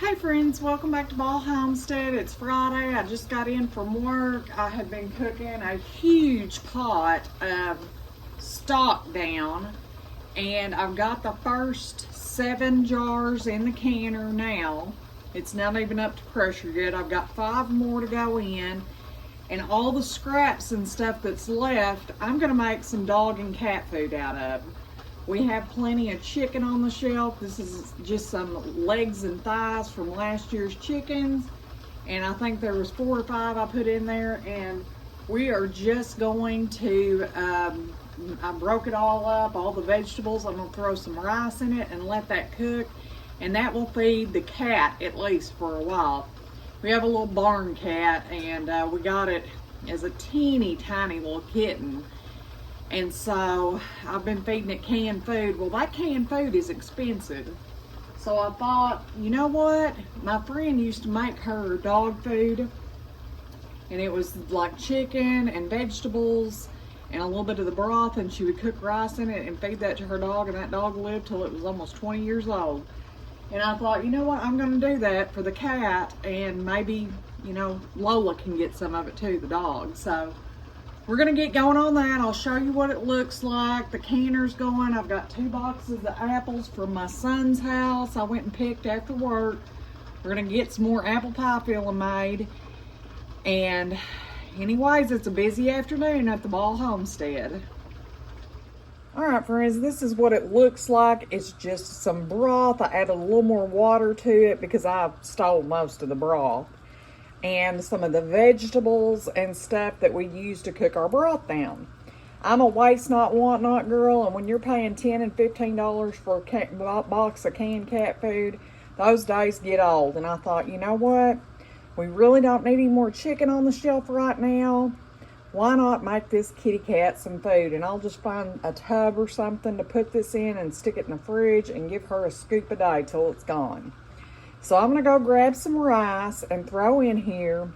Hey friends, welcome back to Ball Homestead. It's Friday. I just got in from work. I had been cooking a huge pot of stock down, and I've got the first 7 jars in the canner now. It's not even up to pressure yet. I've got 5 more to go in, and all the scraps and stuff that's left, I'm gonna make some dog and cat food out of. We have plenty of chicken on the shelf. This is just some legs and thighs from last year's chickens. And I think there was 4 or 5 I put in there. And we are just going to, I broke it all up, all the vegetables. I'm gonna throw some rice in it and let that cook. And that will feed the cat at least for a while. We have a little barn cat, and we got it as a teeny tiny little kitten. And so I've been feeding it canned food. Well, that canned food is expensive. So I thought, you know what? My friend used to make her dog food, and it was like chicken and vegetables and a little bit of the broth, and she would cook rice in it and feed that to her dog, and that dog lived till it was almost 20 years old. And I thought, you know what? I'm gonna do that for the cat, and maybe, you know, Lola can get some of it too, the dog. So we're gonna get going on that. I'll show you what it looks like. The canner's going. I've got 2 boxes of apples from my son's house I went and picked after work. We're gonna get some more apple pie filling made. And anyways, it's a busy afternoon at the Ball Homestead. All right, friends, this is what it looks like. It's just some broth. I added a little more water to it because I stole most of the broth. And some of the vegetables and stuff that we use to cook our broth down. I'm a waste not, want not girl, and when you're paying $10 and $15 for a box of canned cat food, those days get old. And I thought, you know what? We really don't need any more chicken on the shelf right now. Why not make this kitty cat some food? And I'll just find a tub or something to put this in and stick it in the fridge and give her a scoop a day till it's gone. So I'm gonna go grab some rice and throw in here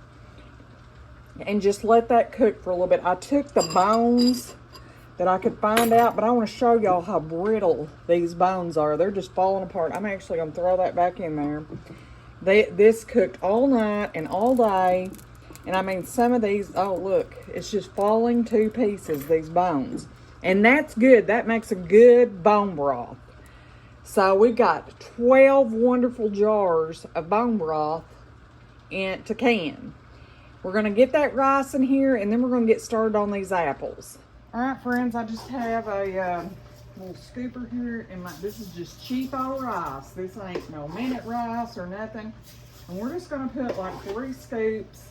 and just let that cook for a little bit. I took the bones that I could find out, but I wanna show y'all how brittle these bones are. They're just falling apart. I'm actually gonna throw that back in there. This cooked all night and all day. And I mean, some of these, oh look, it's just falling to pieces, these bones. And that's good, that makes a good bone broth. So we got 12 wonderful jars of bone broth to can. We're gonna get that rice in here, and then we're gonna get started on these apples. All right, friends, I just have a little scooper here, and this is just cheapo rice. This ain't no minute rice or nothing. And we're just gonna put like 3 scoops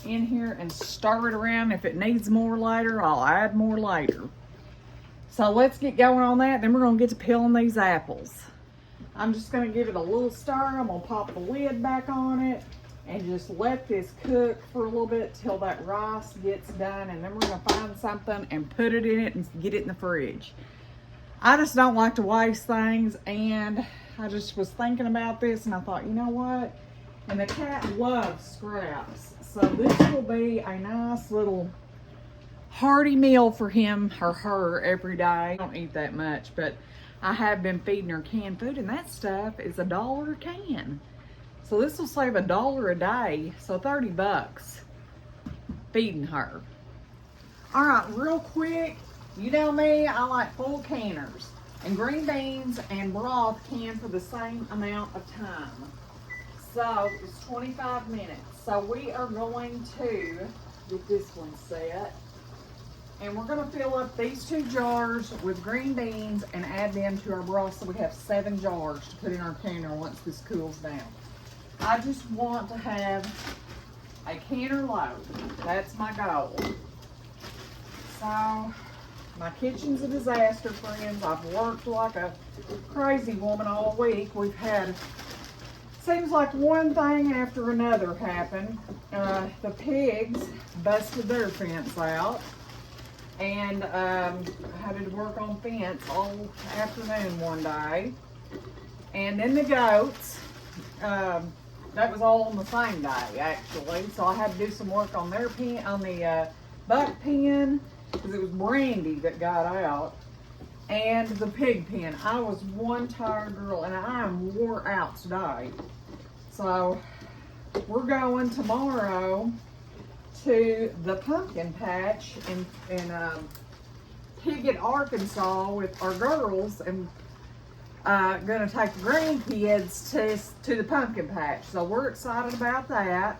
in here and stir it around. If it needs more later, I'll add more later. So let's get going on that. Then we're gonna get to peeling these apples. I'm just gonna give it a little stir. I'm gonna pop the lid back on it and just let this cook for a little bit till that rice gets done. And then we're gonna find something and put it in it and get it in the fridge. I just don't like to waste things, and I just was thinking about this and I thought, you know what? And the cat loves scraps. So this will be a nice little hearty meal for him or her every day. I don't eat that much, but I have been feeding her canned food, and that stuff is $1 a can. So this will save $1 a day, so 30 bucks feeding her. All right, real quick, you know me, I like full canners, and green beans and broth can for the same amount of time. So it's 25 minutes. So we are going to get this one set. And we're gonna fill up these 2 jars with green beans and add them to our broth, so we have 7 jars to put in our canner once this cools down. I just want to have a canner load. That's my goal. So my kitchen's a disaster, friends. I've worked like a crazy woman all week. We've had, seems like one thing after another happened. The pigs busted their fence out. And I had to work on fence all afternoon one day. And then the goats, that was all on the same day actually. So I had to do some work on their pen, on the buck pen, because it was Brandy that got out. And the pig pen. I was one tired girl, and I am wore out today. So we're going tomorrow to the pumpkin patch in Piggott, Arkansas with our girls, and gonna take the grandkids to the pumpkin patch. So we're excited about that,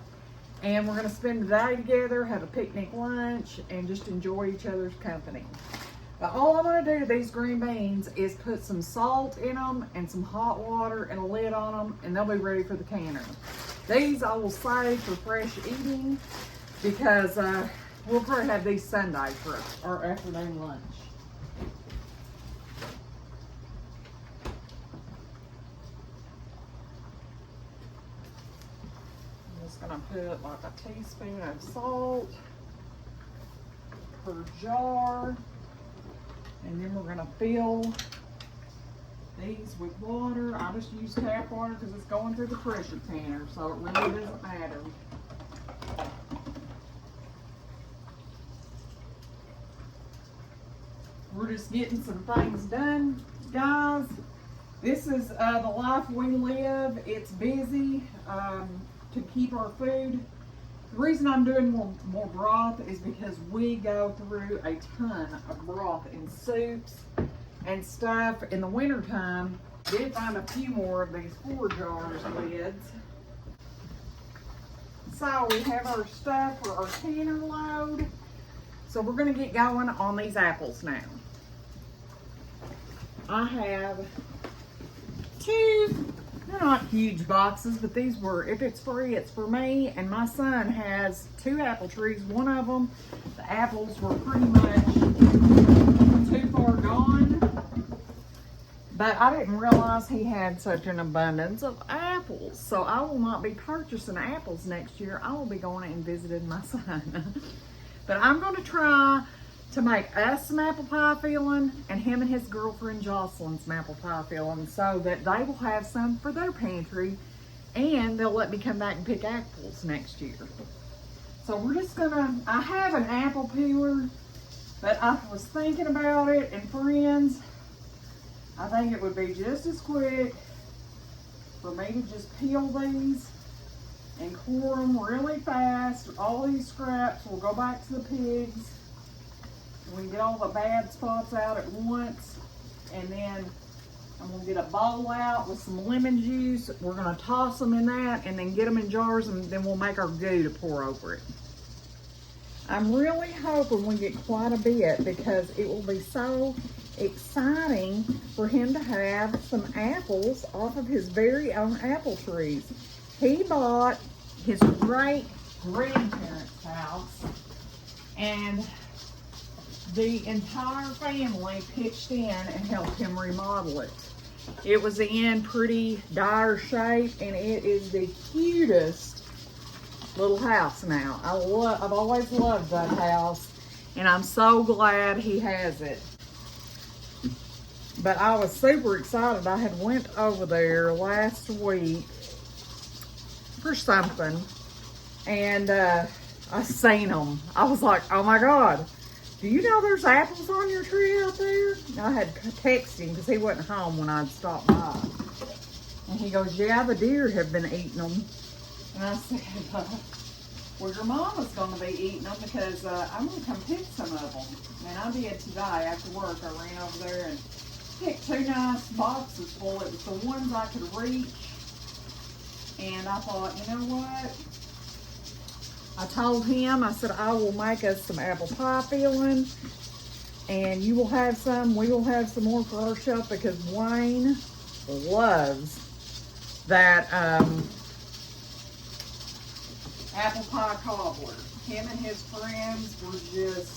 and we're gonna spend the day together, have a picnic lunch, and just enjoy each other's company. But all I'm gonna do to these green beans is put some salt in them and some hot water and a lid on them, and they'll be ready for the canner. These I will save for fresh eating because we'll probably have these Sunday for our afternoon lunch. I'm just gonna put like a teaspoon of salt per jar. And then we're gonna fill these with water. I just use tap water because it's going through the pressure canner, so it really doesn't matter. We're just getting some things done, guys. This is the life we live. It's busy to keep our food. The reason I'm doing more broth is because we go through a ton of broth in soups and stuff in the wintertime. Did find a few more of these 4 jars lids. So we have our stuff for our canner load. So we're gonna get going on these apples now. I have 2, they're not huge boxes, but these were, if it's free, it's for me. And my son has 2 apple trees. One of them, the apples were pretty much too far gone. But I didn't realize he had such an abundance of apples. So I will not be purchasing apples next year. I will be going and visiting my son. But I'm going to try to make us some apple pie filling and him and his girlfriend Jocelyn some apple pie filling so that they will have some for their pantry and they'll let me come back and pick apples next year. So we're just gonna, I have an apple peeler, but I was thinking about it, and friends, I think it would be just as quick for me to just peel these and core them really fast. All these scraps will go back to the pigs. We can get all the bad spots out at once, and then I'm gonna get a bowl out with some lemon juice. We're gonna toss them in that and then get them in jars, and then we'll make our goo to pour over it. I'm really hoping we get quite a bit because it will be so exciting for him to have some apples off of his very own apple trees. He bought his great grandparents' house, and the entire family pitched in and helped him remodel it. It was in pretty dire shape, and it is the cutest little house now. I've always loved that house, and I'm so glad he has it. But I was super excited. I had went over there last week for something, and I seen them. I was like, oh my God. Do you know there's apples on your tree out there? And I had texted him because he wasn't home when I'd stopped by. And he goes, yeah, the deer have been eating them. And I said, well, your mama's going to be eating them because I'm going to come pick some of them. And I did today after work. I ran over there and picked 2 nice boxes full. It was the ones I could reach. And I thought, you know what? I told him, I said, I will make us some apple pie filling, and you will have some, we will have some more for our shelf because Wayne loves that apple pie cobbler. Him and his friends were just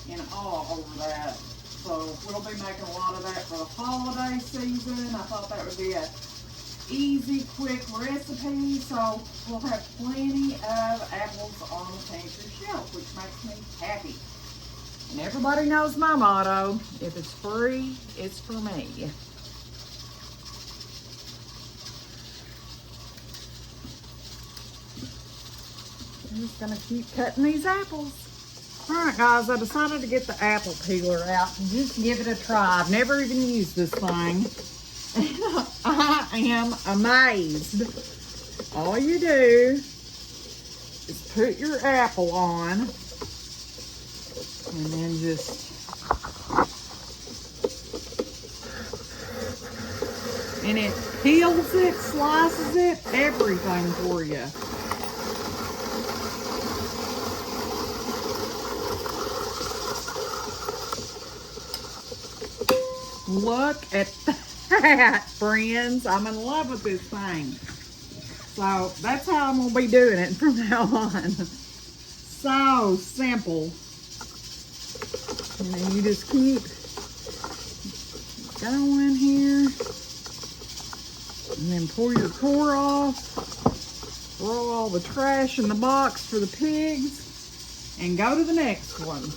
in awe over that. So we'll be making a lot of that for the holiday season. I thought that would be a easy, quick recipe, so we'll have plenty of apples on the pantry shelf, which makes me happy. And everybody knows my motto, if it's free, it's for me. I'm just gonna keep cutting these apples. All right, guys, I decided to get the apple peeler out and just give it a try. I've never even used this thing. am amazed. All you do is put your apple on and then just and it peels it, slices it, everything for you. Look at that, friends. I'm in love with this thing. So that's how I'm going to be doing it from now on. So simple. And then you just keep going here. And then pour your core off. Throw all the trash in the box for the pigs. And go to the next one.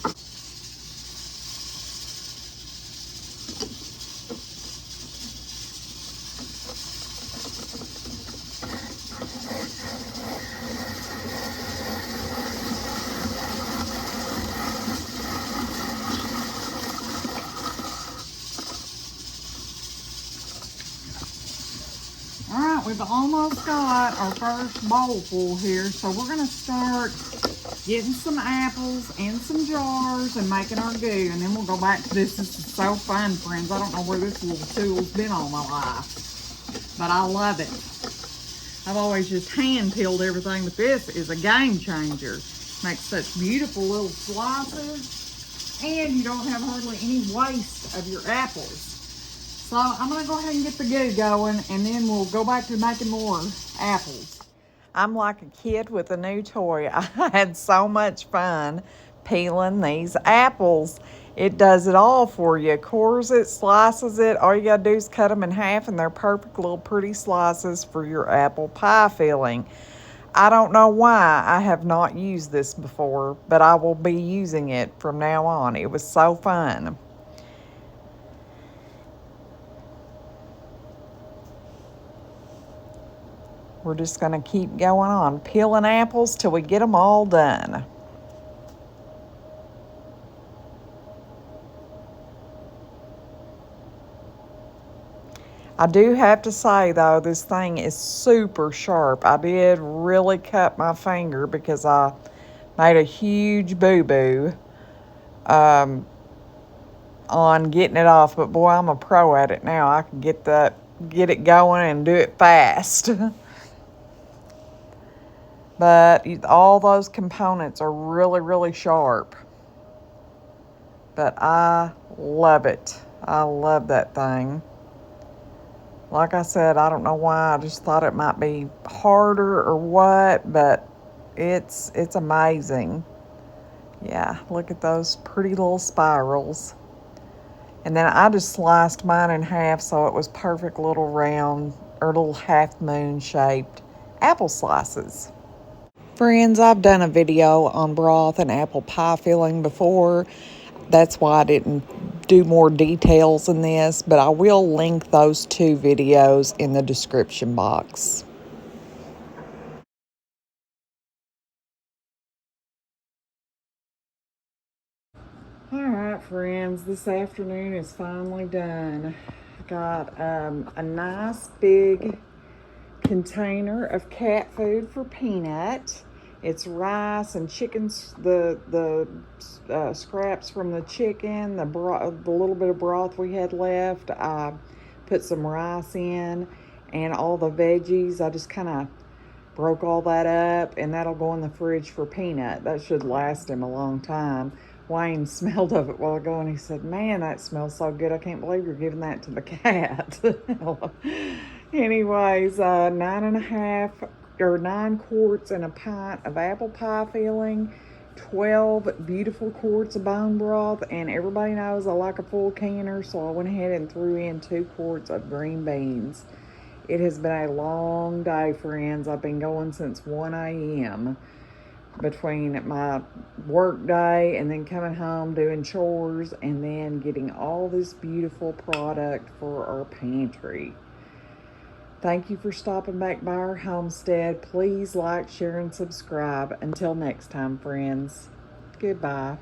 All right, we've almost got our first bowl full here, so we're gonna start getting some apples in some jars and making our goo, and then we'll go back to this. This is so fun, friends. I don't know where this little tool's been all my life, but I love it. I've always just hand peeled everything, but this is a game changer. Makes such beautiful little slices, and you don't have hardly any waste of your apples. So I'm gonna go ahead and get the goo going, and then we'll go back to making more apples. I'm like a kid with a new toy. I had so much fun peeling these apples. It does it all for you. Cores it, slices it. All you gotta do is cut them in half, and they're perfect little pretty slices for your apple pie filling. I don't know why I have not used this before, but I will be using it from now on. It was so fun. We're just going to keep going on, peeling apples till we get them all done. I do have to say, though, this thing is super sharp. I did really cut my finger because I made a huge boo-boo on getting it off. But, boy, I'm a pro at it now. I can get it going and do it fast. But all those components are really, really sharp. But I love it. I love that thing. Like I said, I don't know why. I just thought it might be harder or what, but it's amazing. Yeah, look at those pretty little spirals. And then I just sliced mine in half so it was perfect little round or little half moon shaped apple slices. Friends, I've done a video on broth and apple pie filling before. That's why I didn't do more details in this, but I will link those two videos in the description box. All right, friends, this afternoon is finally done. Got a nice big container of cat food for Peanut. It's rice and chickens, the scraps from the chicken, the little bit of broth we had left. I put some rice in and all the veggies. I just kind of broke all that up, and that'll go in the fridge for Peanut. That should last him a long time. Wayne smelled of it while ago, and he said, "Man, that smells so good. I can't believe you're giving that to the cat." Anyways, 9 quarts and a pint of apple pie filling, 12 beautiful quarts of bone broth, and everybody knows I like a full canner, so I went ahead and threw in 2 quarts of green beans. It has been a long day, friends. I've been going since 1 a.m. between my work day and then coming home doing chores and then getting all this beautiful product for our pantry. Thank you for stopping back by our homestead. Please like, share, and subscribe. Until next time, friends. Goodbye.